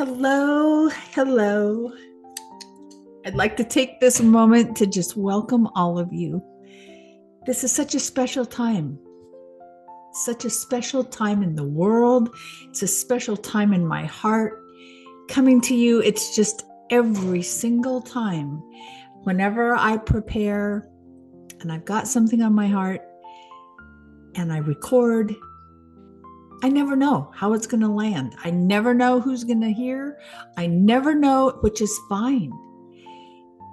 Hello, hello. I'd like to take this moment to just welcome all of you. This is such a special time. Such a special time in the world. It's a special time in my heart. Coming to you, it's just every single time. Whenever I prepare and I've got something on my heart and I record, I never know how it's going to land. I never know who's going to hear. I never know, which is fine.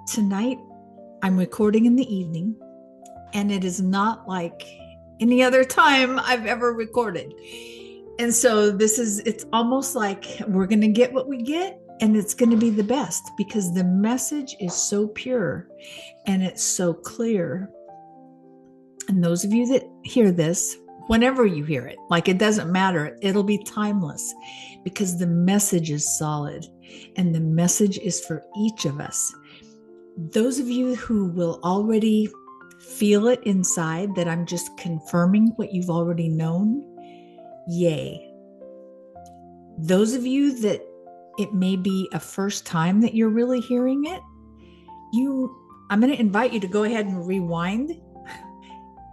Tonight, I'm recording in the evening, and it is not like any other time I've ever recorded. And so it's almost like we're going to get what we get, and it's going to be the best because the message is so pure and it's so clear. And those of you that hear this, whenever you hear it, like it doesn't matter, it'll be timeless because the message is solid and the message is for each of us. Those of you who will already feel it inside that I'm just confirming what you've already known, yay. Those of you that it may be a first time that you're really hearing it, I'm going to invite you to go ahead and rewind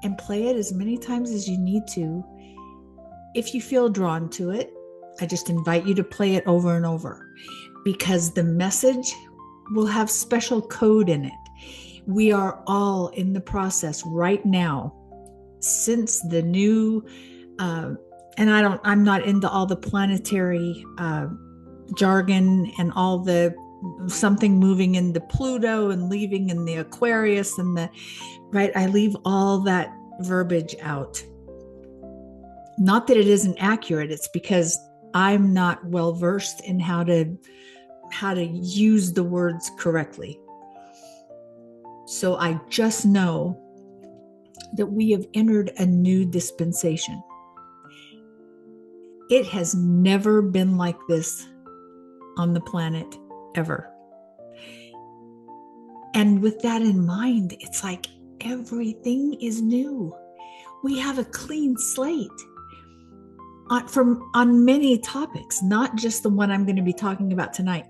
and play it as many times as you need to. If you feel drawn to it, I just invite you to play it over and over because the message will have special code in it. We are all in the process right now since the new, and I'm not into all the planetary jargon and all the something moving into Pluto and leaving in the Aquarius and I leave all that verbiage out. Not that it isn't accurate, it's because I'm not well versed in how to use the words correctly. So I just know that we have entered a new dispensation. It has never been like this on the planet ever. And with that in mind, it's like everything is new. We have a clean slate on many topics, not just the one I'm going to be talking about tonight.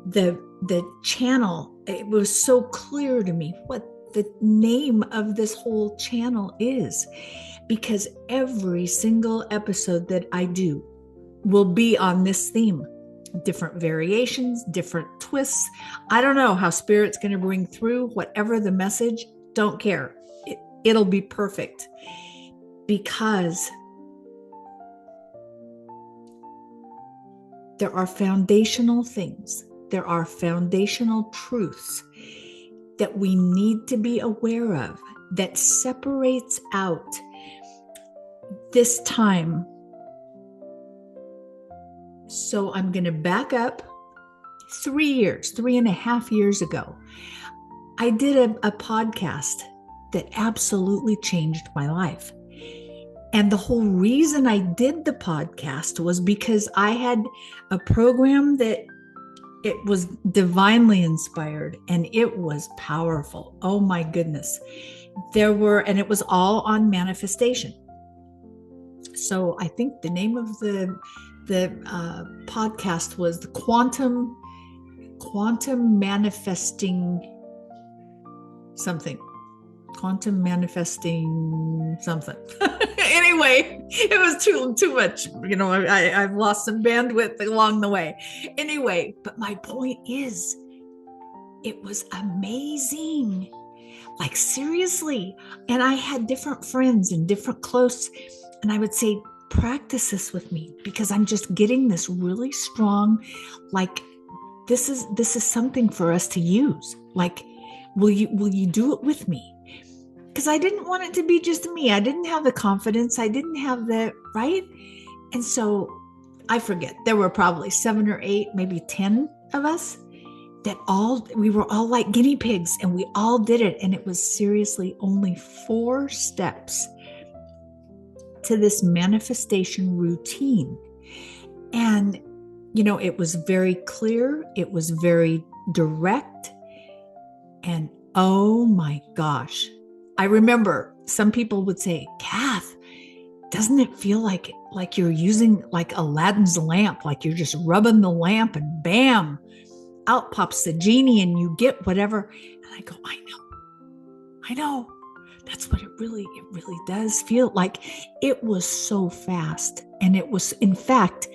The channel, it was so clear to me what the name of this whole channel is, because every single episode that I do will be on this theme. Different variations, different twists. I don't know how Spirit's going to bring through whatever the message. Don't care. It'll be perfect because there are foundational things. There are foundational truths that we need to be aware of that separates out this time. So I'm going to back up 3.5 years ago. I did a podcast that absolutely changed my life. And the whole reason I did the podcast was because I had a program that it was divinely inspired and it was powerful. Oh my goodness. And it was all on manifestation. So I think the name of the podcast was the quantum manifesting something. Anyway, it was too much. I've lost some bandwidth along the way. Anyway, but my point is, it was amazing. Like seriously. And I had different friends and different close, and I would say, practice this with me because I'm just getting this really strong, like this is something for us to use. Like, will you do it with me? Because I didn't want it to be just me. I didn't have the confidence. I didn't have the right. And so I forget, there were probably 7 or 8, maybe 10 of us that we were all like guinea pigs and we all did it. And it was seriously only 4 steps to this manifestation routine. And, it was very clear. It was very direct. And oh my gosh, I remember some people would say, Kath, doesn't it feel like you're using like Aladdin's lamp, like you're just rubbing the lamp and bam, out pops the genie and you get whatever. And I go, I know. That's what it really does feel like. It was so fast. And it was, in fact,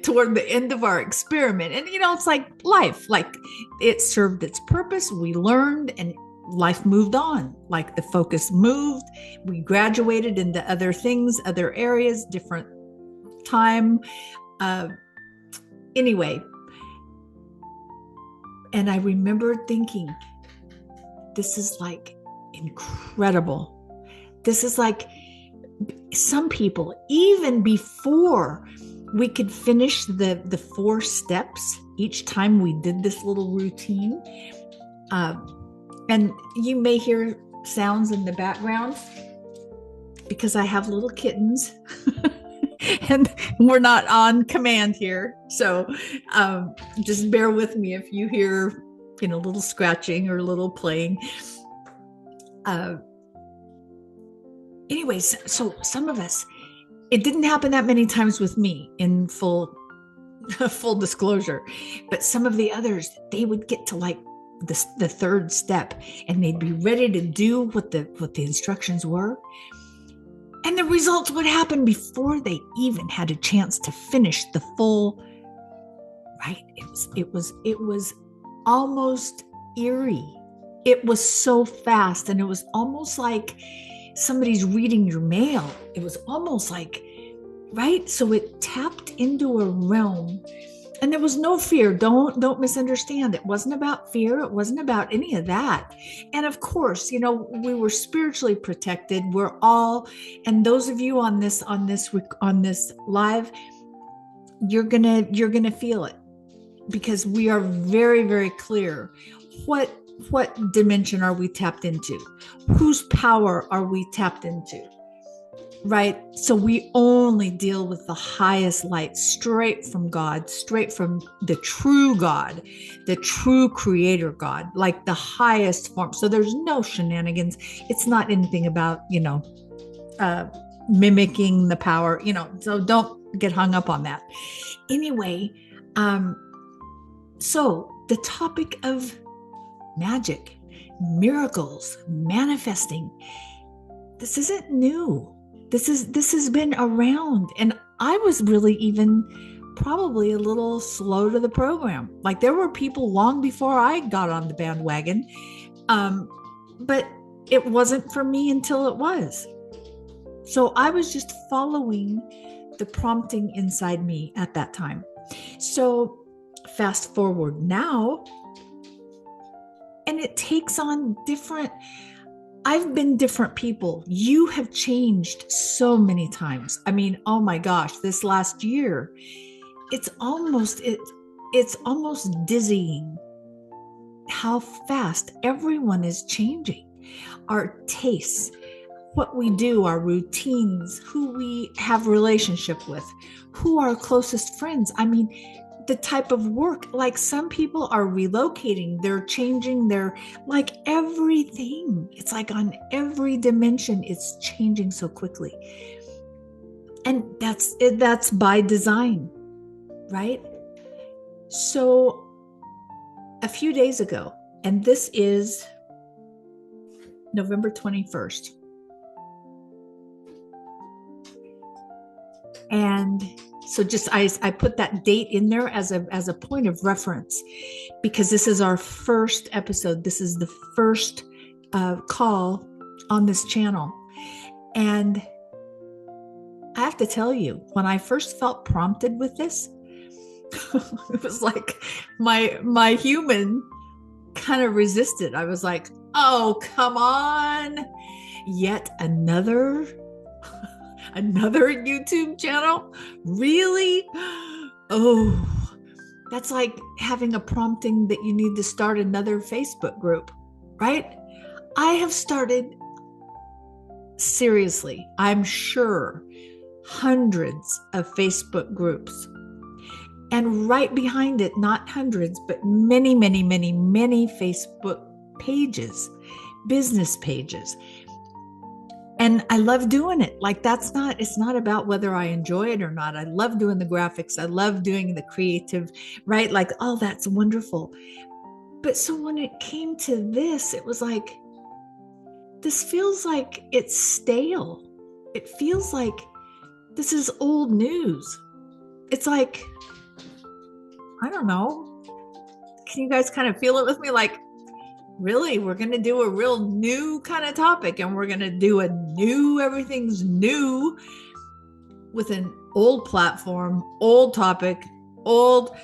toward the end of our experiment. And, it's like life, like it served its purpose. We learned and life moved on. Like the focus moved. We graduated into other things, other areas, different time. Anyway. And I remember thinking, this is like incredible. This is like some people, even before we could finish the 4 steps each time we did this little routine. And you may hear sounds in the background because I have little kittens and we're not on command here. So just bear with me if you hear, a little scratching or a little playing. Anyways, so some of us, it didn't happen that many times with me in full disclosure, but some of the others, they would get to like the 3rd step and they'd be ready to do what the instructions were. And the results would happen before they even had a chance to finish the full, right? It was almost eerie. It was so fast. And it was almost like somebody's reading your mail. It was almost like, right? So it tapped into a realm and there was no fear. Don't misunderstand. It wasn't about fear. It wasn't about any of that. And of course, we were spiritually protected. We're all, and those of you on this live, you're gonna feel it because we are very, very clear. What dimension are we tapped into? Whose power are we tapped into? Right? So we only deal with the highest light, straight from God, straight from the true God, the true creator God, like the highest form. So there's no shenanigans. It's not anything about, mimicking the power, so don't get hung up on that. Anyway, so the topic of magic, miracles, manifesting, this isn't new. This has been around. And I was really even probably a little slow to the program. Like there were people long before I got on the bandwagon. But it wasn't for me until it was. So I was just following the prompting inside me at that time. So fast forward now, and it takes on I've been different people. You have changed so many times. I mean, oh my gosh, this last year, it's almost dizzying how fast everyone is changing. Our tastes, what we do, our routines, who we have relationship with, who our closest friends. I mean, the type of work, like some people are relocating, they're changing their, like everything. It's like on every dimension, it's changing so quickly. And that's by design, right? So a few days ago, and this is November 21st. And so just I put that date in there as a point of reference because this is our first episode. This is the first call on this channel. And I have to tell you, when I first felt prompted with this, it was like my human kind of resisted. I was like, oh, come on. Yet another YouTube channel? Really? Oh, that's like having a prompting that you need to start another Facebook group, right? I have started, seriously, I'm sure, hundreds of Facebook groups. And right behind it, not hundreds, but many, many, many, many Facebook pages, business pages. And I love doing it. Like it's not about whether I enjoy it or not. I love doing the graphics. I love doing the creative, right? Like, oh, that's wonderful. But so when it came to this, it was like, this feels like it's stale. It feels like this is old news. It's like, I don't know. Can you guys kind of feel it with me? Like, really, we're going to do a real new kind of topic, and we're going to do a new, everything's new with an old platform, old topic, old.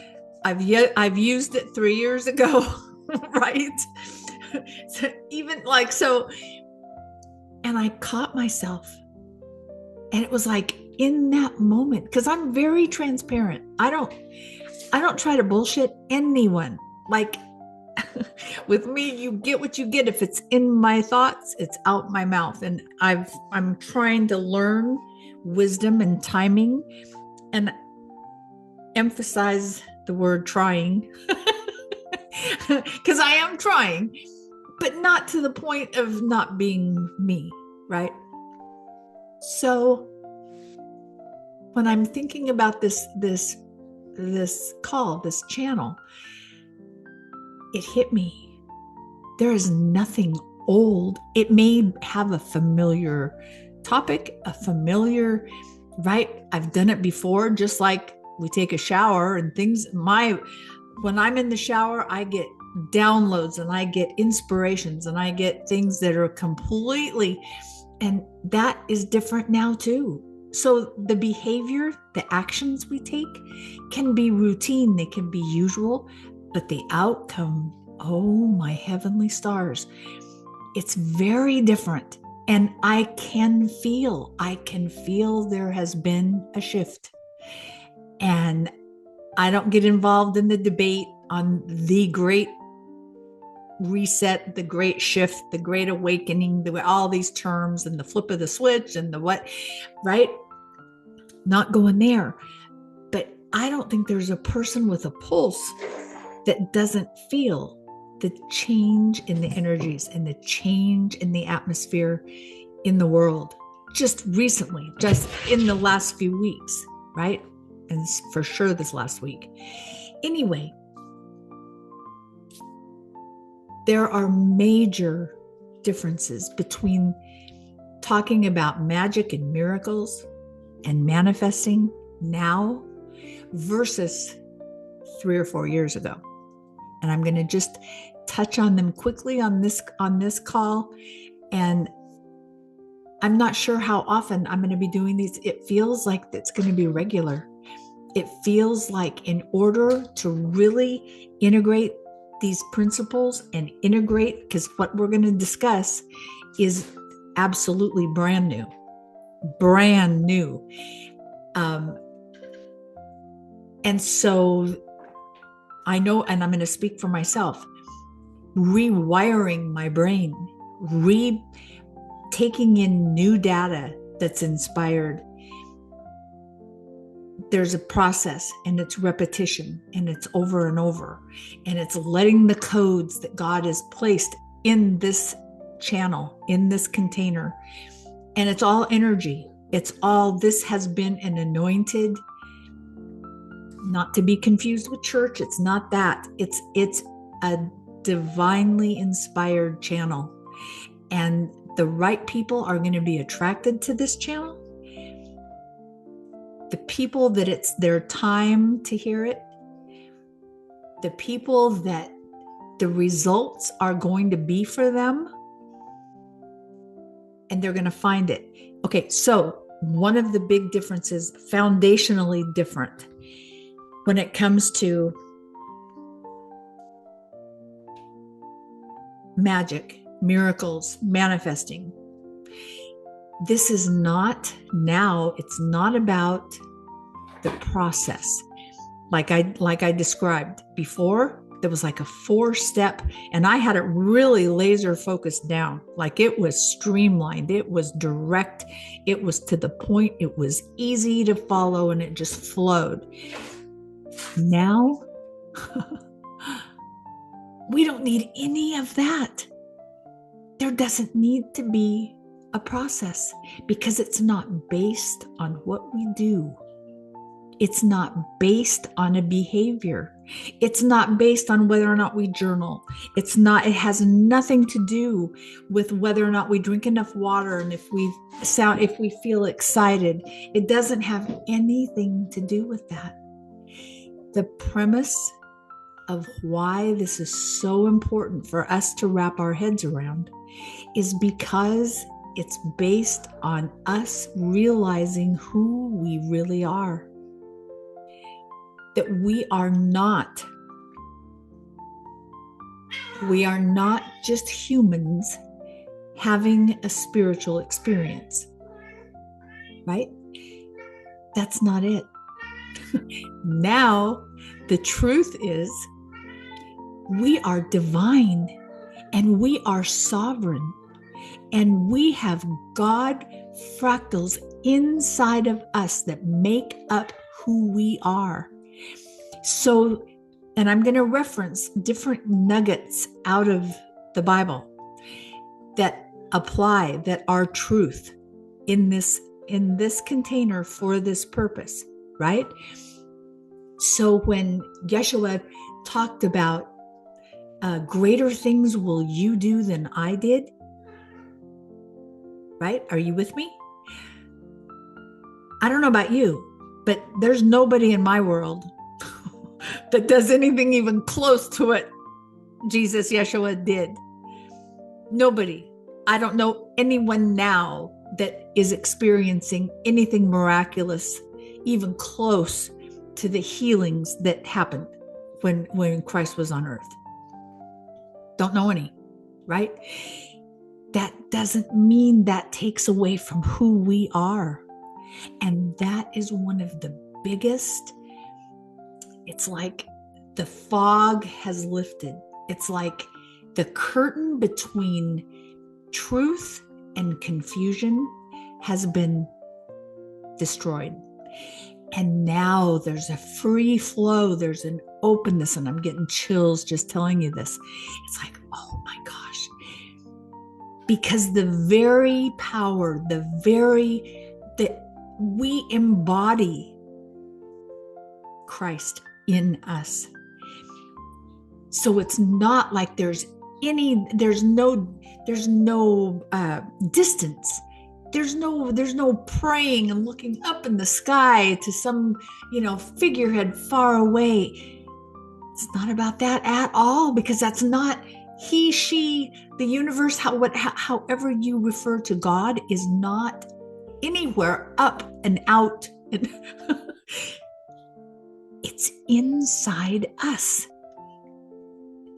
I've used it 3 years ago, right? So even like, so, and I caught myself, and it was like in that moment, because I'm very transparent. I don't try to bullshit anyone. Like, with me, you get what you get. If it's in my thoughts, it's out my mouth. And I'm trying to learn wisdom and timing, and emphasize the word trying, because I am trying, but not to the point of not being me, right? So when I'm thinking about this call, this channel, it hit me. There is nothing old. It may have a familiar topic, right? I've done it before, just like we take a shower and things. When I'm in the shower, I get downloads and I get inspirations and I get things that are completely, and that is different now too. So the behavior, the actions we take can be routine, they can be usual, but the outcome, oh my heavenly stars, it's very different. And I can feel there has been a shift. And I don't get involved in the debate on the great reset, the great shift, the great awakening, all these terms and the flip of the switch and the what, right? Not going there. But I don't think there's a person with a pulse that doesn't feel the change in the energies and the change in the atmosphere in the world just recently, just in the last few weeks, right? And for sure this last week. Anyway, there are major differences between talking about magic and miracles and manifesting now versus 3 or 4 years ago. And I'm going to just touch on them quickly on this call. And I'm not sure how often I'm going to be doing these. It feels like it's going to be regular. It feels like in order to really integrate these principles and integrate, because what we're going to discuss is absolutely brand new. And so I know, and I'm going to speak for myself, rewiring my brain, taking in new data that's inspired. There's a process, and it's repetition, and it's over and over, and it's letting the codes that God has placed in this channel, in this container, and it's all energy. This has been an anointed, not to be confused with church. It's not that. It's a divinely inspired channel, and the right people are going to be attracted to this channel. The people that it's their time to hear it, the people that the results are going to be for them, and they're going to find it. Okay, so one of the big differences, foundationally different, when it comes to magic, miracles, manifesting. This is not now, it's not about the process. Like I described before, there was like a 4-step, and I had it really laser focused down. Like it was streamlined, it was direct, it was to the point, it was easy to follow, and it just flowed. Now, we don't need any of that. There doesn't need to be a process because it's not based on what we do. It's not based on a behavior. It's not based on whether or not we journal. It has nothing to do with whether or not we drink enough water and if we feel excited. It doesn't have anything to do with that. The premise of why this is so important for us to wrap our heads around is because it's based on us realizing who we really are. That we are not just humans having a spiritual experience, right? That's not it. Now, the truth is we are divine and we are sovereign and we have God fractals inside of us that make up who we are. So, and I'm going to reference different nuggets out of the Bible that apply, that are truth in this container for this purpose, right? So when Yeshua talked about greater things will you do than I did, right? Are you with me? I don't know about you, but there's nobody in my world that does anything even close to what Yeshua did. Nobody. I don't know anyone now that is experiencing anything miraculous, even close to the healings that happened when Christ was on earth. Don't know any, right? That doesn't mean that takes away from who we are. And that is one of the biggest. It's like the fog has lifted. It's like the curtain between truth and confusion has been destroyed. And now there's a free flow. There's an openness, and I'm getting chills just telling you this. It's like, oh my gosh. Because the very power, that we embody Christ in us. So it's not like there's no distance. There's no praying and looking up in the sky to some, figurehead far away. It's not about that at all, because that's not he, she, the universe, however you refer to God is not anywhere up and out. It's inside us.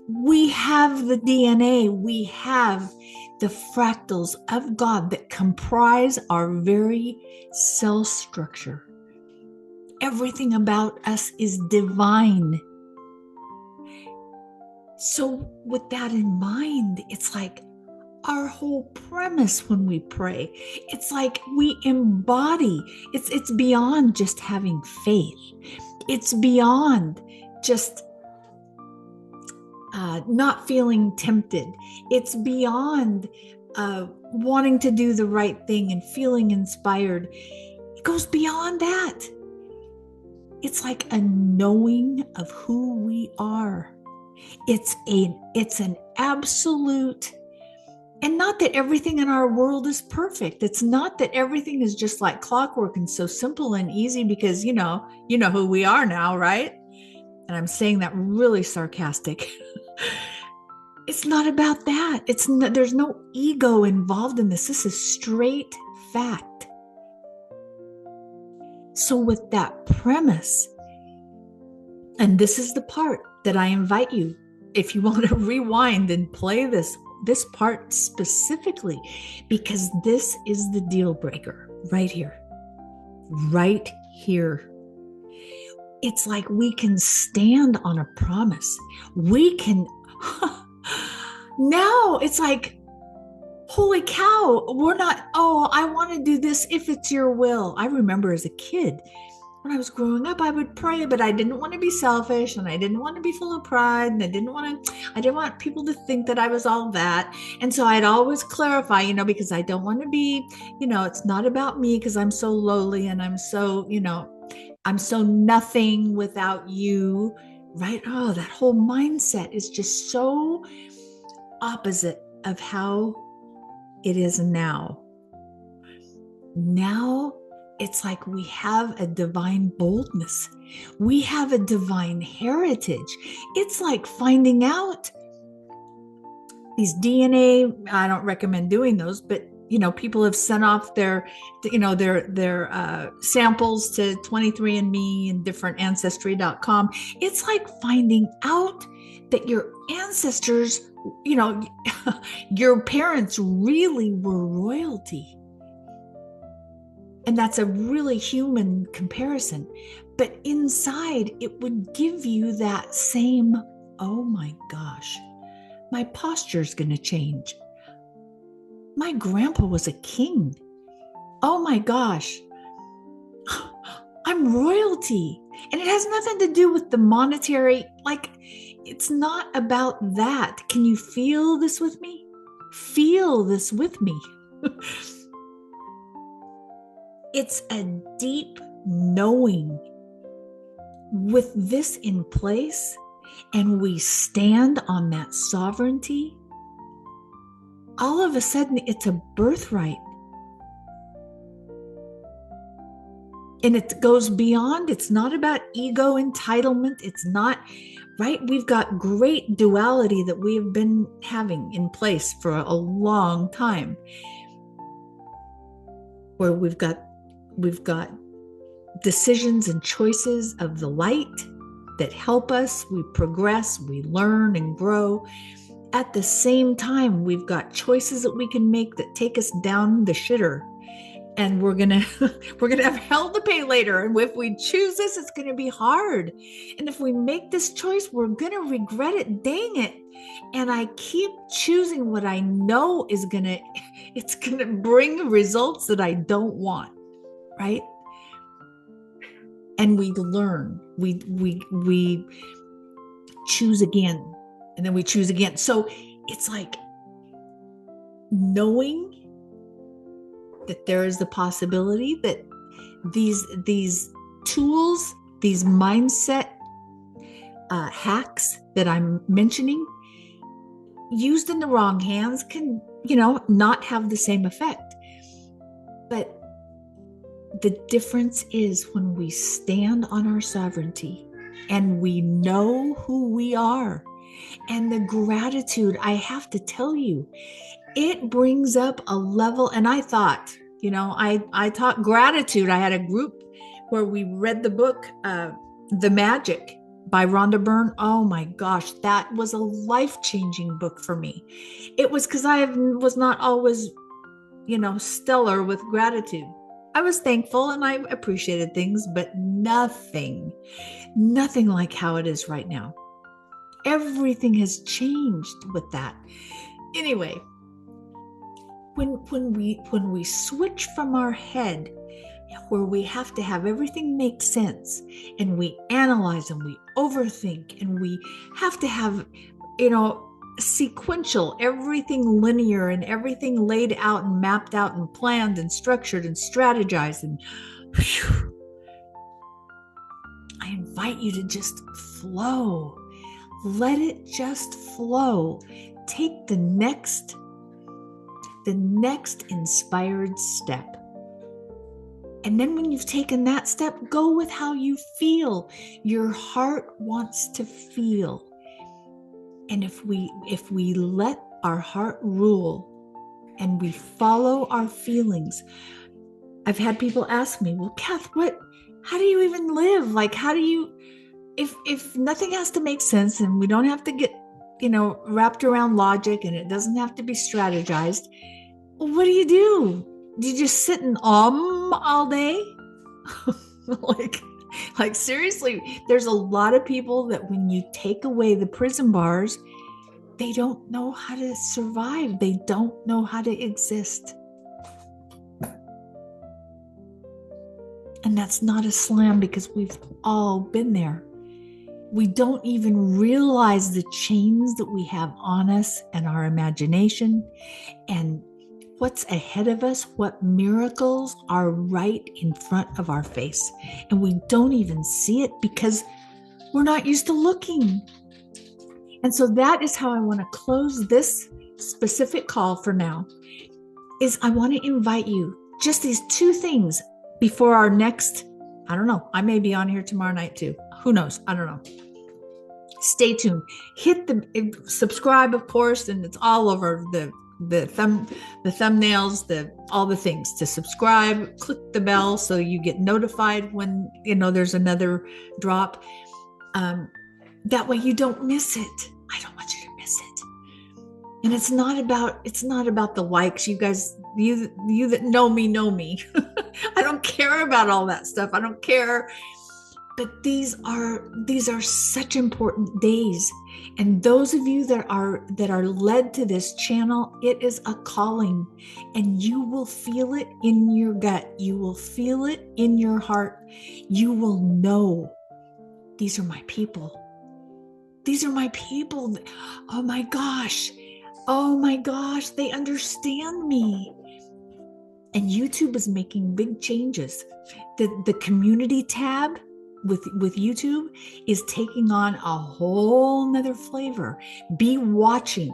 We have the DNA, we have the fractals of God that comprise our very cell structure. Everything about us is divine. So with that in mind, it's like our whole premise when we pray, it's like we embody, it's beyond just having faith. It's beyond just not feeling tempted. It's beyond wanting to do the right thing and feeling inspired. It goes beyond that. It's like a knowing of who we are. It's an absolute, and not that everything in our world is perfect. It's not that everything is just like clockwork and so simple and easy because, you know who we are now, right? And I'm saying that really sarcastic. It's not about that. There's no ego involved in this. This is straight fact. So with that premise, and this is the part that I invite you, if you want to rewind and play this part specifically, because this is the deal breaker right here. Right here. It's like we can stand on a promise. We can, now it's like, holy cow, we're not, I want to do this if it's your will. I remember as a kid, when I was growing up, I would pray, but I didn't want to be selfish and I didn't want to be full of pride. And I didn't want people to think that I was all that. And so I'd always clarify, because I don't want to be, it's not about me because I'm so lowly and I'm so, I'm so nothing without you, right? Oh, that whole mindset is just so opposite of how it is now. Now it's like we have a divine boldness. We have a divine heritage. It's like finding out these DNA. I don't recommend doing those, but people have sent off their samples to 23andMe and different ancestry.com. It's like finding out that your ancestors, your parents really were royalty. And that's a really human comparison. But inside, it would give you that same, oh my gosh, my posture's going to change. My grandpa was a king. Oh my gosh, I'm royalty. And it has nothing to do with the monetary, it's not about that. Can you feel this with me? Feel this with me. It's a deep knowing. With this in place, and we stand on that sovereignty, all of a sudden it's a birthright. And it goes beyond, it's not about ego entitlement. It's not, right? We've got great duality that we have been having in place for a long time, where we've got decisions and choices of the light that help us. We progress, we learn and grow. At the same time, we've got choices that we can make that take us down the shitter. And we're gonna have hell to pay later. And if we choose this, it's gonna be hard. And if we make this choice, we're gonna regret it. Dang it. And I keep choosing what I know it's gonna bring results that I don't want, right? And we learn, we choose again, and then we choose again. So it's like knowing that there is the possibility that these tools, these mindset hacks that I'm mentioning, used in the wrong hands can, not have the same effect. But the difference is when we stand on our sovereignty and we know who we are, and the gratitude, I have to tell you, it brings up a level. And I thought, I taught gratitude. I had a group where we read the book, The Magic by Rhonda Byrne. Oh my gosh, that was a life-changing book for me. It was because I was not always, stellar with gratitude. I was thankful and I appreciated things, but nothing like how it is right now. Everything has changed with that. Anyway, when we switch from our head, where we have to have everything make sense, and we analyze and we overthink, and we have to have, sequential, everything linear and everything laid out and mapped out and planned and structured and strategized, and whew, I invite you to just flow. Let it just flow. Take the next inspired step. And then when you've taken that step, go with how you feel. Your heart wants to feel. And if we let our heart rule and we follow our feelings, I've had people ask me, well, Kath, how do you even live? How do you, if nothing has to make sense and we don't have to get, wrapped around logic, and it doesn't have to be strategized, well, what do you do? Do you just sit and all day? Like seriously, there's a lot of people that when you take away the prison bars, they don't know how to survive. They don't know how to exist. And that's not a slam, because we've all been there. We don't even realize the chains that we have on us and our imagination, and what's ahead of us, what miracles are right in front of our face. And we don't even see it because we're not used to looking. And so that is how I want to close this specific call for now, is I want to invite you, just these two things before our next, I don't know, I may be on here tomorrow night too. Who knows? I don't know. Stay tuned. Hit the subscribe, of course, and it's all over the thumbnails, all the things to subscribe. Click the bell so you get notified when there's another drop. That way you don't miss it. I don't want you to miss it. And it's not about the likes. You guys, you that know me. I don't care about all that stuff. I don't care. But these are such important days. And those of you that are led to this channel, it is a calling, and you will feel it in your gut. You will feel it in your heart. You will know, these are my people. These are my people. Oh my gosh, they understand me. And YouTube is making big changes. The community tab with YouTube is taking on a whole nother flavor. Be watching.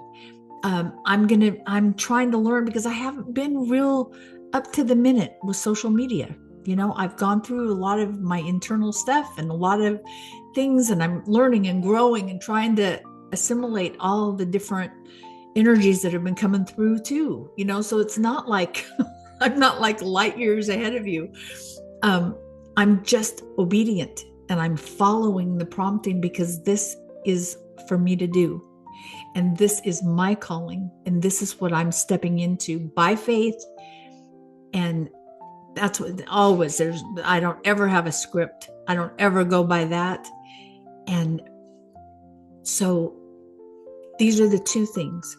I'm trying to learn, because I haven't been real up to the minute with social media. I've gone through a lot of my internal stuff and a lot of things, and I'm learning and growing and trying to assimilate all the different energies that have been coming through too. So it's not like I'm not like light years ahead of you. I'm just obedient, and I'm following the prompting, because this is for me to do. And this is my calling. And this is what I'm stepping into by faith. And that's what always I don't ever have a script. I don't ever go by that. And so these are the two things.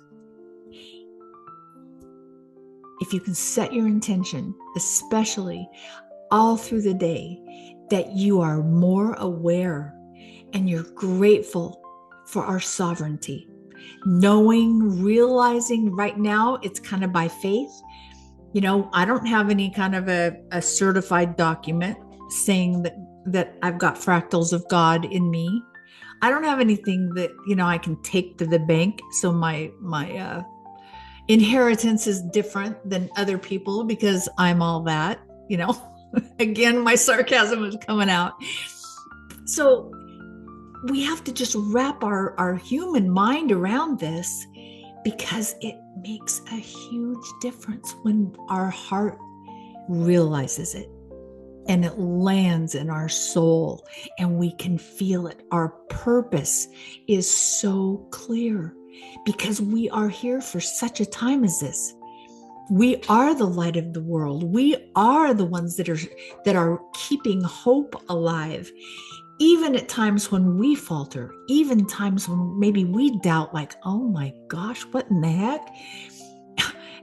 If you can set your intention, especially all through the day, that you are more aware and you're grateful for our sovereignty, realizing right now it's kind of by faith. I don't have any kind of a certified document saying that I've got fractals of God in me. I don't have anything that, I can take to the bank. So my inheritance is different than other people, because I'm all that, Again, my sarcasm is coming out. So we have to just wrap our human mind around this, because it makes a huge difference when our heart realizes it and it lands in our soul and we can feel it. Our purpose is so clear, because we are here for such a time as this. We are the light of the world. We are the ones that are keeping hope alive, even at times when we falter, even times when maybe we doubt, like, oh my gosh, what in the heck?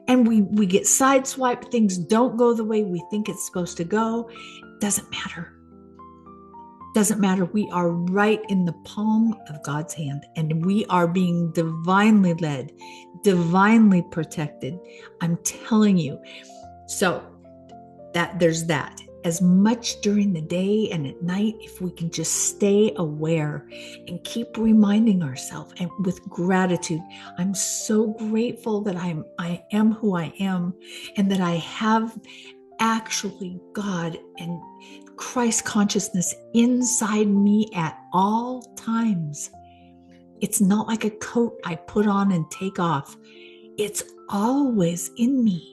And we get sideswiped. Things don't go the way we think it's supposed to go. Doesn't matter. Doesn't matter. We are right in the palm of God's hand, and we are being divinely led, divinely protected. I'm telling you. So there's that. As much during the day and at night, if we can just stay aware and keep reminding ourselves, and with gratitude, I'm so grateful that I am who I am, and that I have actually God and Christ consciousness inside me at all times. It's not like a coat I put on and take off. It's always in me.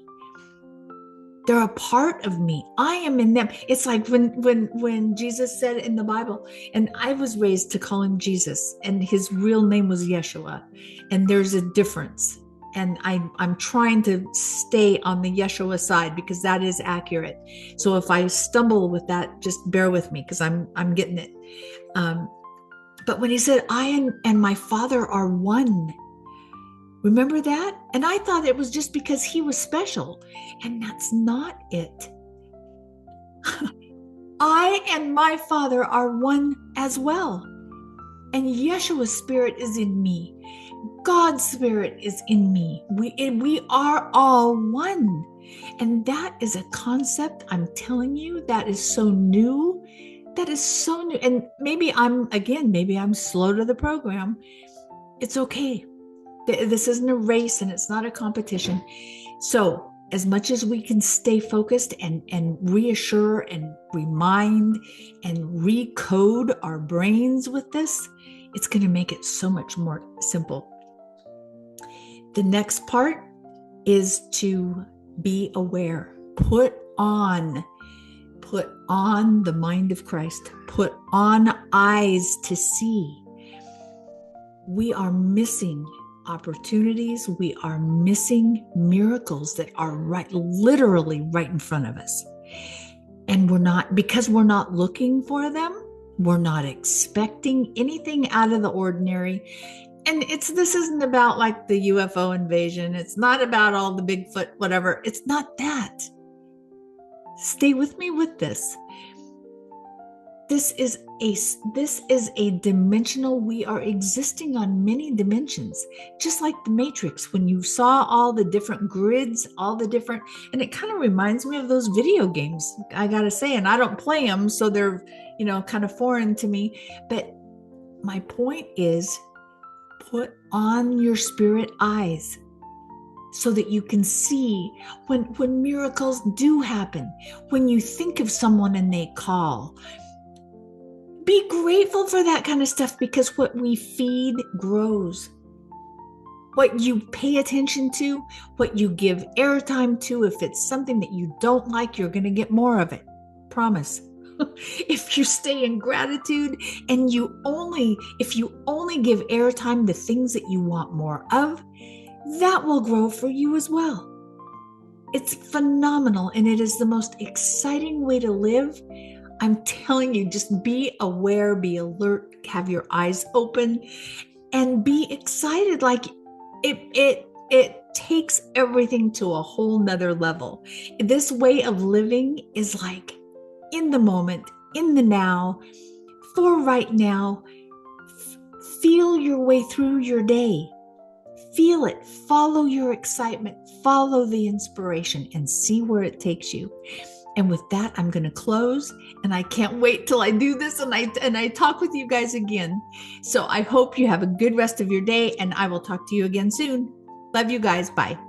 They're a part of me. I am in them. It's like when Jesus said in the Bible, and I was raised to call him Jesus, and his real name was Yeshua. And there's a difference. And I'm trying to stay on the Yeshua side, because that is accurate. So if I stumble with that, just bear with me, because I'm getting it. But when he said, I and my Father are one, remember that? And I thought it was just because he was special. And that's not it. I and my Father are one as well. And Yeshua's spirit is in me. God's spirit is in me. We are all one. And that is a concept, I'm telling you, that is so new. That is so new. And maybe I'm slow to the program. It's okay. This isn't a race and it's not a competition. So as much as we can stay focused and reassure and remind and recode our brains with this, it's going to make it so much more simple. The next part is to be aware. Put on the mind of Christ. Put on eyes to see. We are missing opportunities. We are missing miracles that are literally right in front of us. And because we're not looking for them, we're not expecting anything out of the ordinary. And this isn't about like the UFO invasion. It's not about all the Bigfoot, whatever. It's not that. Stay with me with this. This is a dimensional. We are existing on many dimensions, just like the Matrix. When you saw all the different grids, and it kind of reminds me of those video games, I gotta say, and I don't play them, so they're, kind of foreign to me. But my point is, put on your spirit eyes so that you can see when miracles do happen, when you think of someone and they call. Be grateful for that kind of stuff, because what we feed grows. What you pay attention to, what you give airtime to, if it's something that you don't like, you're going to get more of it. Promise. If you stay in gratitude and if you only give airtime to things that you want more of, that will grow for you as well. It's phenomenal, and it is the most exciting way to live. I'm telling you, just be aware, be alert, have your eyes open, and be excited. Like it takes everything to a whole nother level. This way of living is like in the moment, in the now, for right now. Feel your way through your day. Feel it. Follow your excitement. Follow the inspiration and see where it takes you. And with that, I'm going to close, and I can't wait till I do this and I talk with you guys again. So I hope you have a good rest of your day, and I will talk to you again soon. Love you guys. Bye.